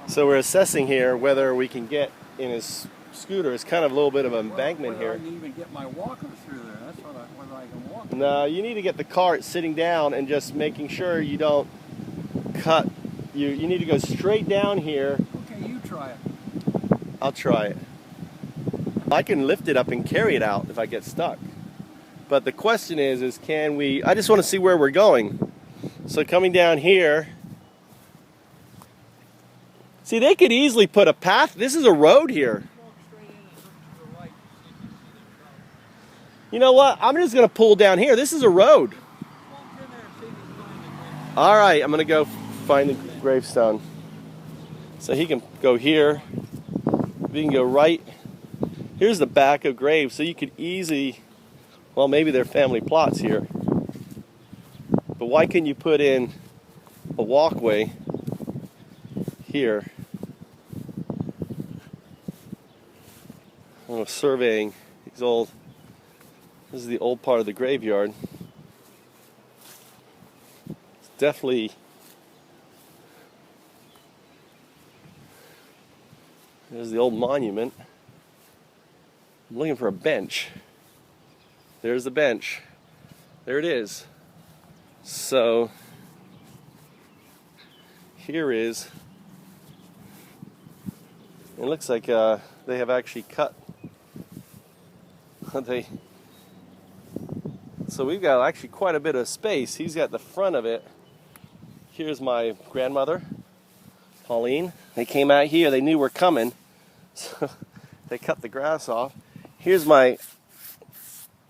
So we're assessing here whether we can get in his scooter. It's kind of a little bit of an embankment here. I can even get my walker through there. That's whether I can walk. No, you need to get the cart sitting down and just making sure you don't cut. You need to go straight down here. Okay, you try it. I'll try it. I can lift it up and carry it out if I get stuck. But the question is can we, I just want to see where we're going. So coming down here, see, they could easily put a path. This is a road here. You know what? I'm just going to pull down here. This is a road. All right, I'm going to go find the gravestone. So he can go here. We can go right. Here's the back of graves. So you could easily, well, maybe they're family plots here. But why can't you put in a walkway here? I'm surveying these old, this is the old part of the graveyard. It's definitely, there's the old monument. I'm looking for a bench. There's the bench. There it is. So here is, it looks like they have actually cut. So we've got actually quite a bit of space. He's got the front of it. Here's my grandmother, Pauline. They came out here. They knew we're coming. So they cut the grass off. Here's my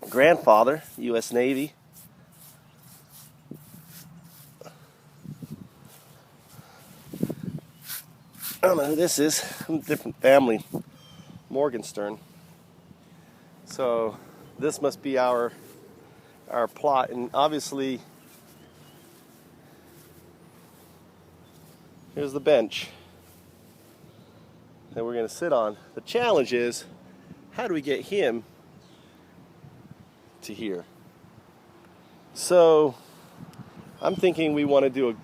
grandfather, U.S. Navy. I don't know who this is. Different family. Morgenstern. So this must be our plot, and obviously here's the bench that we're going to sit on. The challenge is, how do we get him to here? So I'm thinking we want to do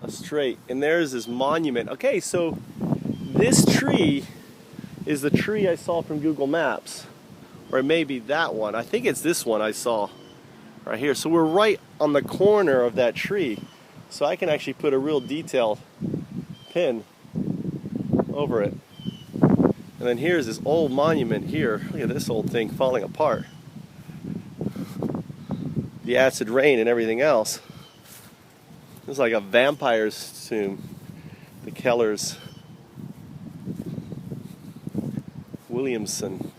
a straight, and there's this monument. Okay, so this tree is the tree I saw from Google Maps, or it may be that one. I think it's this one I saw right here. So we're right on the corner of that tree, so I can actually put a real detailed pin over it. And then here's this old monument here. Look at this old thing falling apart. The acid rain and everything else. It's like a vampire's tomb. The Kellers. Williamson.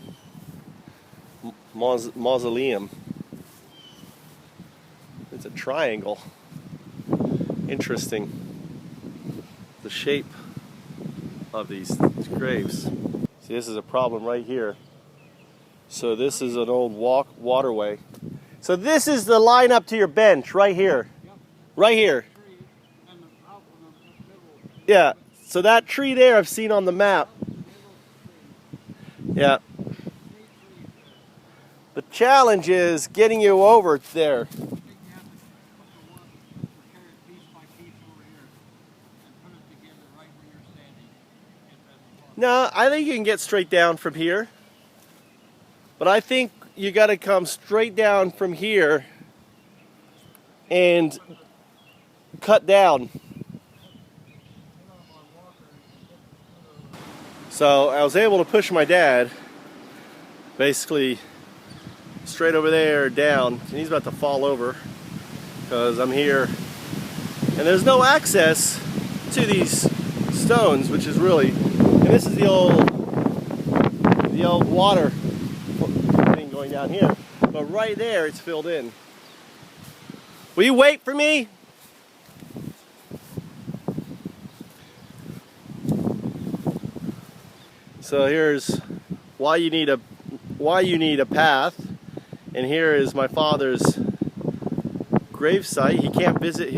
Mausoleum. It's a triangle. Interesting. The shape of these graves. See, this is a problem right here. So this is an old waterway. So this is the line up to your bench right here. Right here. Yeah. So that tree there I've seen on the map. Yeah. The challenge is getting you over there. No, I think you can get straight down from here. But I think you got to come straight down from here and cut down. So I was able to push my dad basically straight over there down, and he's about to fall over because I'm here. And there's no access to these stones, which is really, and this is the old water thing going down here. But right there, it's filled in. Will you wait for me? So here's why you need a path, and here is my father's grave site. He can't visit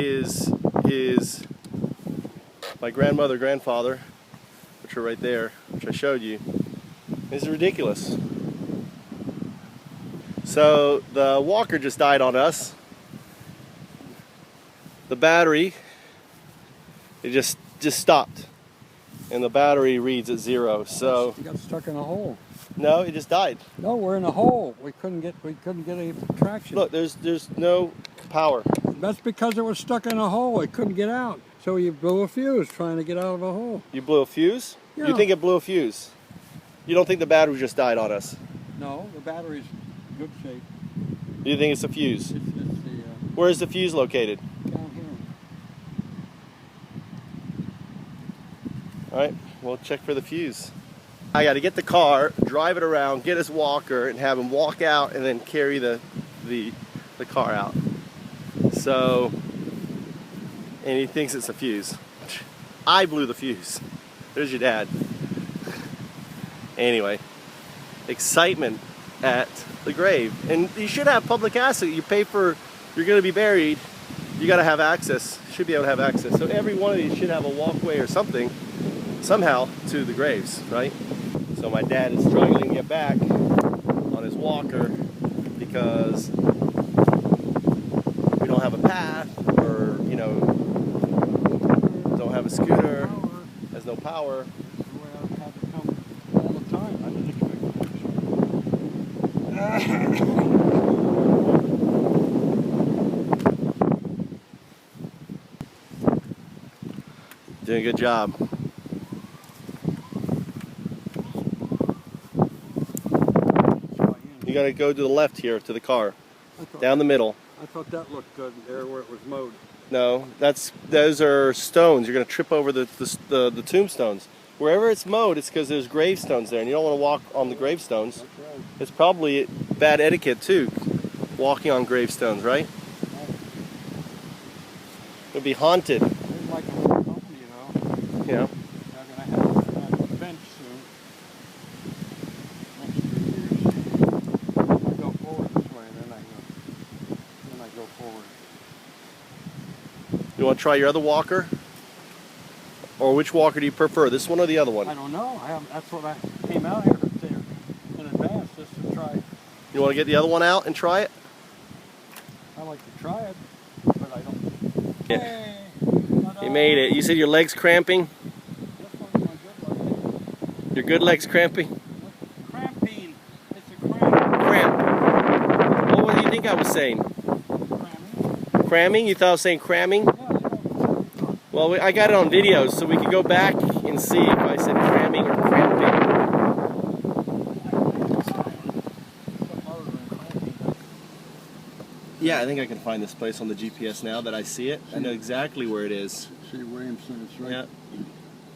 my grandfather, which are right there, which I showed you. This is ridiculous. So the walker just died on us. The battery, it just stopped. and the battery reads at 0. So You got stuck in a hole. no, it just died. No, we're in a hole. We couldn't get any traction. Look, there's no power. That's because it was stuck in a hole. It couldn't get out. So you blew a fuse trying to get out of a hole. You blew a fuse? Yeah. You think it blew a fuse? You don't think the battery just died on us? No, the battery's good shape. You think it's a fuse? It's the Where's the fuse located? down here. All right, we'll check for the fuse. I got to get the car, drive it around, get his walker, and have him walk out, and then carry the car out. So, and he thinks it's a fuse. I blew the fuse. There's your dad. Anyway, excitement at the grave, and you should have public access. You pay for, you're going to be buried. You got to have access. Should be able to have access. So every one of these should have a walkway or something, somehow, to the graves, right? So my dad is struggling to get back on his walker because we don't have a path, or don't have a scooter, has no power. Well, I had to come all the time. I didn't expect Doing a good job. You gotta go to the left here to the car, down the middle. I thought that looked good there where it was mowed. No, those are stones. You're gonna trip over the tombstones. Wherever it's mowed, it's because there's gravestones there, and you don't want to walk on the gravestones. That's right. It's probably bad etiquette too, walking on gravestones, right? It'd be haunted. It's like a little company, Yeah. They're going to have a bench soon. Next 2 years. I go forward this way, and then I go forward. You want to try your other walker? Or which walker do you prefer, this one or the other one? I don't know. That's what I came out here to do in advance, just to try. You want to get the other one out and try it? I like to try it, but I don't. Yeah. Hey, You made it. You said your leg's cramping? This one's my good leg. Your good leg's cramping? Cramping. It's a cramp. Cramp. What do you think I was saying? Cramming. Cramming? You thought I was saying cramming? Yeah. Well, I got it on video, so we can go back and see if I said cramming or cramping. Yeah, I think I can find this place on the GPS now that I see it. I know exactly where it is. See Williamson, it's right. Yeah.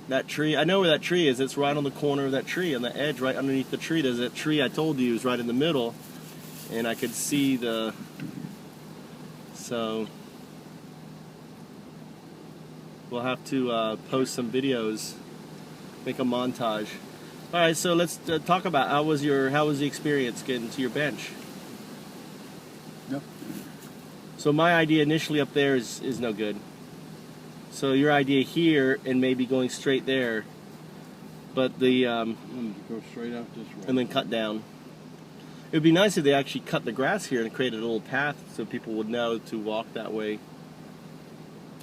That tree, I know where that tree is. It's right on the corner of that tree, on the edge, right underneath the tree. There's that tree I told you is right in the middle, and I could see the. So we'll have to post some videos, make a montage. All right, so let's talk about how was the experience getting to your bench? Yep. So my idea initially up there is no good. So your idea here and maybe going straight there, but the Go straight out this way. and then cut down. It would be nice if they actually cut the grass here and created a little path so people would know to walk that way.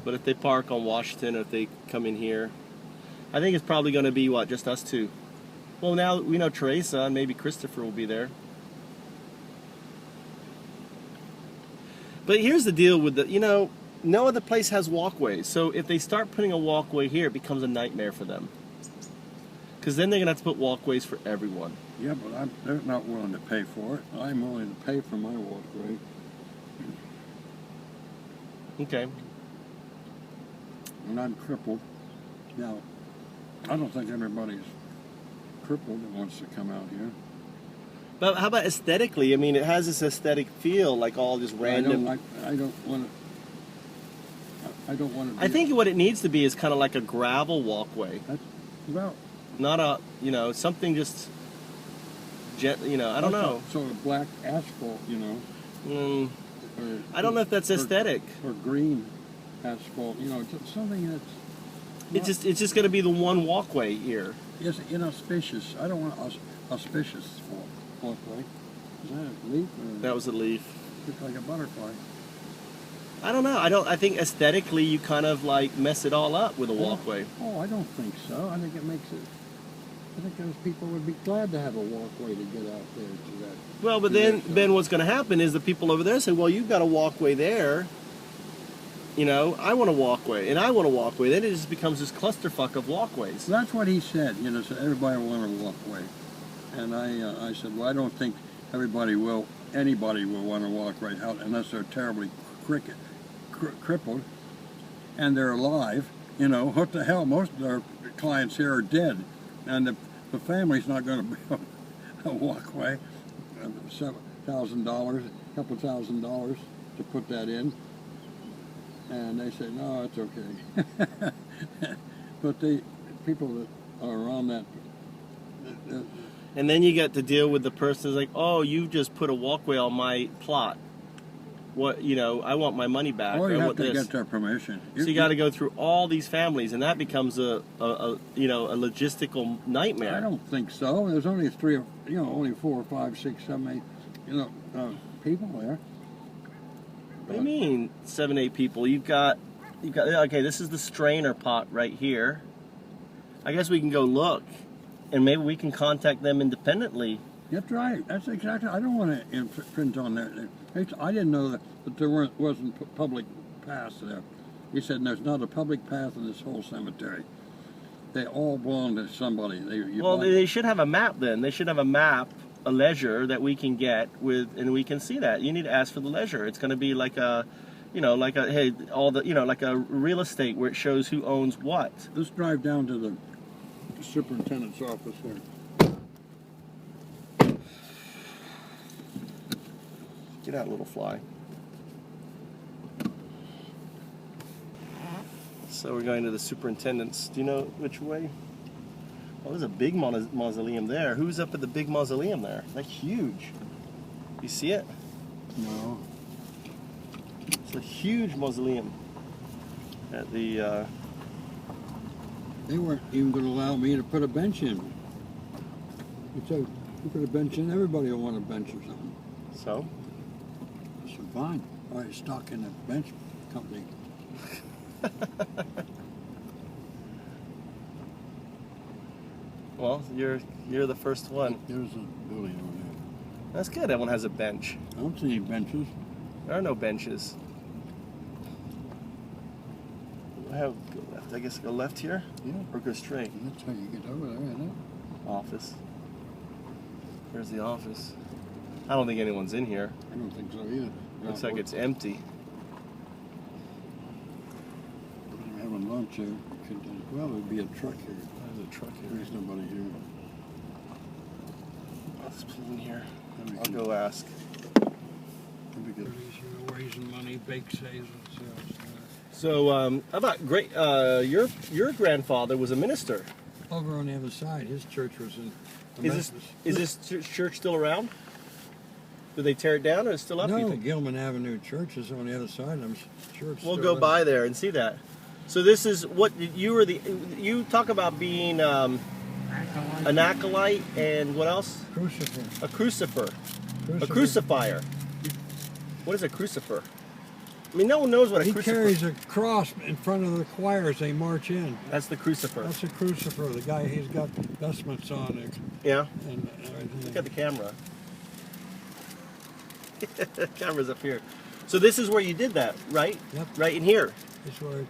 But if they park on Washington, or if they come in here, I think it's probably going to be what, just us two. Well, now we know Teresa and maybe Christopher will be there. But here's the deal with no other place has walkways. So if they start putting a walkway here, it becomes a nightmare for them. Because then they're going to have to put walkways for everyone. Yeah, but they're not willing to pay for it. I'm willing to pay for my walkway. Okay. And I'm crippled. Now, I don't think everybody's crippled that wants to come out here. But how about aesthetically? I mean, it has this aesthetic feel, like all this random. I don't want to. I think what it needs to be is kind of like a gravel walkway. That's about. Not a, something just, I don't know. Sort of black asphalt, Mm, Or, I don't know if that's aesthetic. Or green asphalt, just something that's. It's just going to be the one walkway here. Yes, inauspicious. I don't want auspicious walkway. Is that a leaf? Or That was a leaf. looks like a butterfly. I don't know. I think aesthetically you kind of like mess it all up with a walkway. Oh, I don't think so. I think it makes it. I think those people would be glad to have a walkway to get out there to that. Well, but then what's going to happen is the people over there say, well, you've got a walkway there. You know, I want a walkway, and I want a walkway. Then it just becomes this clusterfuck of walkways. So that's what he said. You know, so everybody will want a walkway, and I said, well, I don't think anybody will want a walkway out unless they're terribly crippled, and they're alive. You know, what the hell? Most of our clients here are dead, and the family's not going to build a walkway. $7,000, a couple $1,000 to put that in. And they say, no, it's okay. But the people that are around that... And then you get to deal with the person who's like, oh, you just put a walkway on my plot. What, you know, I want my money back. Oh, you have want to this. get their permission. So you got to go through all these families, and that becomes a logistical nightmare. I don't think so. There's only only 4, 5, 6, 7, 8, people there. What do you mean 7, 8 people? You've got okay, this is the strainer pot right here. I guess we can go look, and maybe we can contact them independently. That's right. That's exactly. I don't want to infringe on that. I didn't know that there wasn't public paths there. He said there's not a public path in this whole cemetery. They all belong to somebody. They should have a map then. They should have a map, a ledger that we can get with, and we can see that. You need to ask for the ledger. It's going to be like a, like a real estate where it shows who owns what. Let's drive down to the superintendent's office here. Get out, little fly. So we're going to the superintendent's. Do you know which way? Oh, there's a big mausoleum there. Who's up at the big mausoleum there? Like huge. You see it? No. It's a huge mausoleum at the... They weren't even going to allow me to put a bench in. You said, you put a bench in, everybody will want a bench or something. So? I said, fine. All right, stock in the bench company. Well, you're the first one. There's a building over there. That's good. Everyone has a bench. I don't see any benches. There are no benches. Go left. I guess go left here? Yeah. Or go straight? That's how you get over there, isn't it? Office. Where's the office? I don't think anyone's in here. I don't think so either. Looks like it's empty. We're having lunch here. Well, there'd be a truck here. There's a truck here. There's nobody here. Let's put in here. I'll go ask. That'd be good. Raising money, bake sales. So, how about great? Your grandfather was a minister. Over on the other side, his church was in. Is this church still around? Did they tear it down, or is it still up? No, Gilman Avenue Church is on the other side. I'm sure it's We'll still go by there and see that. So this is what you were you talk about being an acolyte and what else? Crucifer. A crucifer. A crucifier. What is a crucifer? I mean, no one knows what a crucifer is. He carries a cross in front of the choir as they march in. That's the crucifer. That's a crucifer. The guy, he's got vestments on it. Yeah. And everything. Look at the camera. The camera's up here. So this is where you did that, right? Yep. Right in here. That's where